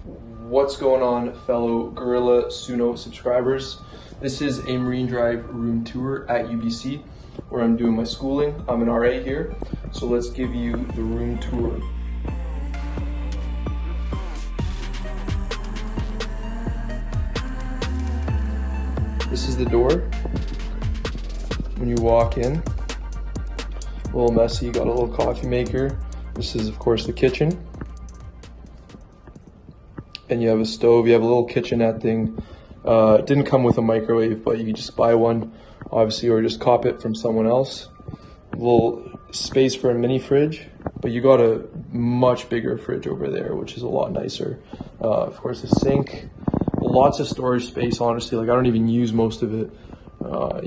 What's going on, fellow Gorilla Suno subscribers? This is a Marine Drive room tour at UBC where I'm doing my schooling. I'm an RA here, so let's give you the room tour. This is the door. When you walk in, a little messy, got a little coffee maker. This is of course the kitchen. And you have a stove, you have a little kitchenette thing. It didn't come with a microwave, but you can just buy one, obviously, or just cop it from someone else. A little space for a mini fridge, but you got a much bigger fridge over there, which is a lot nicer. Of course, a sink, lots of storage space, honestly. Like, I don't even use most of it, but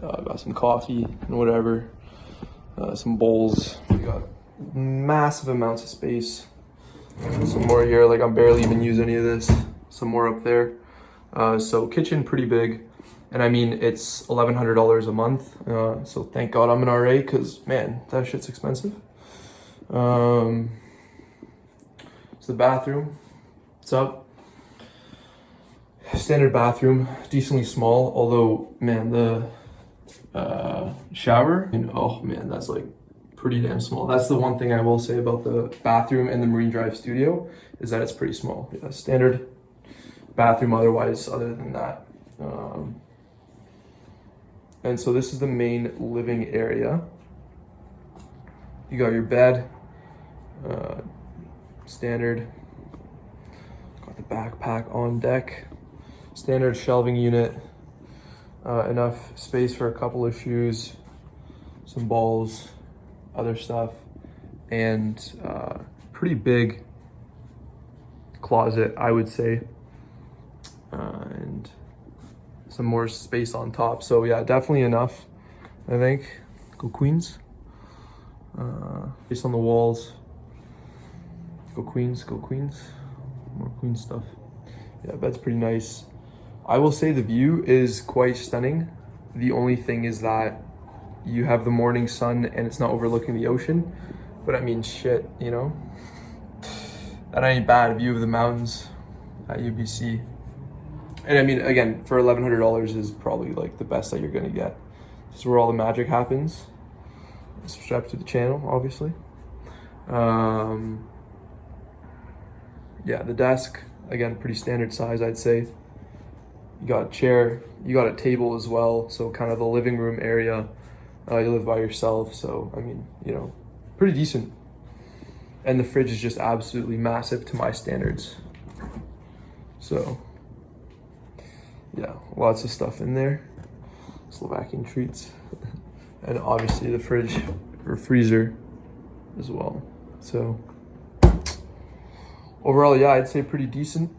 got some coffee and whatever, some bowls. We got massive amounts of space. Some more here, like I'm barely even use any of this. Some more up there. So kitchen pretty big, and I mean it's $1,100 a month. So thank God I'm an RA, because man, that shit's expensive. So the bathroom, what's up? Standard bathroom, decently small. Although man, the shower, oh man, that's like pretty damn small. That's the one thing I will say about the bathroom in the Marine Drive studio, is that it's pretty small. Yeah, standard bathroom otherwise, other than that. And so this is the main living area. You got your bed, standard. Got the backpack on deck. Standard shelving unit. Enough space for a couple of shoes, some balls, other stuff, and pretty big closet, I would say, and some more space on top. So yeah, definitely enough, I think. Go Queens. Based on the walls. Go Queens, go Queens. More Queens stuff. Yeah, bed's pretty nice. I will say the view is quite stunning. The only thing is that you have the morning sun and it's not overlooking the ocean. But I mean, shit, you know? That ain't bad. View of the mountains at UBC. And I mean, again, for $1,100 is probably like the best that you're gonna get. This is where all the magic happens. Subscribe to the channel, obviously. Yeah, the desk, again, pretty standard size, I'd say. You got a chair, you got a table as well. So kind of the living room area. You live by yourself, so I mean, pretty decent. And the fridge is just absolutely massive to my standards. So yeah, lots of stuff in there. Slovakian treats. And obviously the fridge or freezer as well. So overall, yeah, I'd say pretty decent.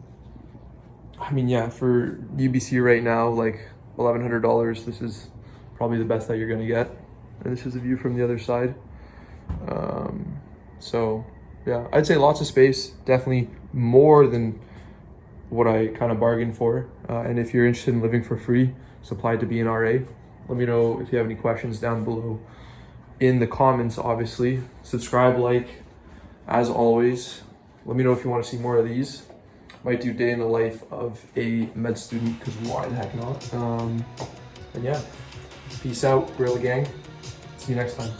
I mean, yeah, for UBC right now, like $1,100, this is probably the best that you're gonna get. And this is a view from the other side. So yeah, I'd say lots of space, definitely more than what I kind of bargained for. And if you're interested in living for free, just apply to be an RA. Let me know if you have any questions down below in the comments, obviously. Subscribe, like, as always. Let me know if you want to see more of these. Might do day in the life of a med student, because why the heck not? And yeah. Peace out, Gorilla Gang. See you next time.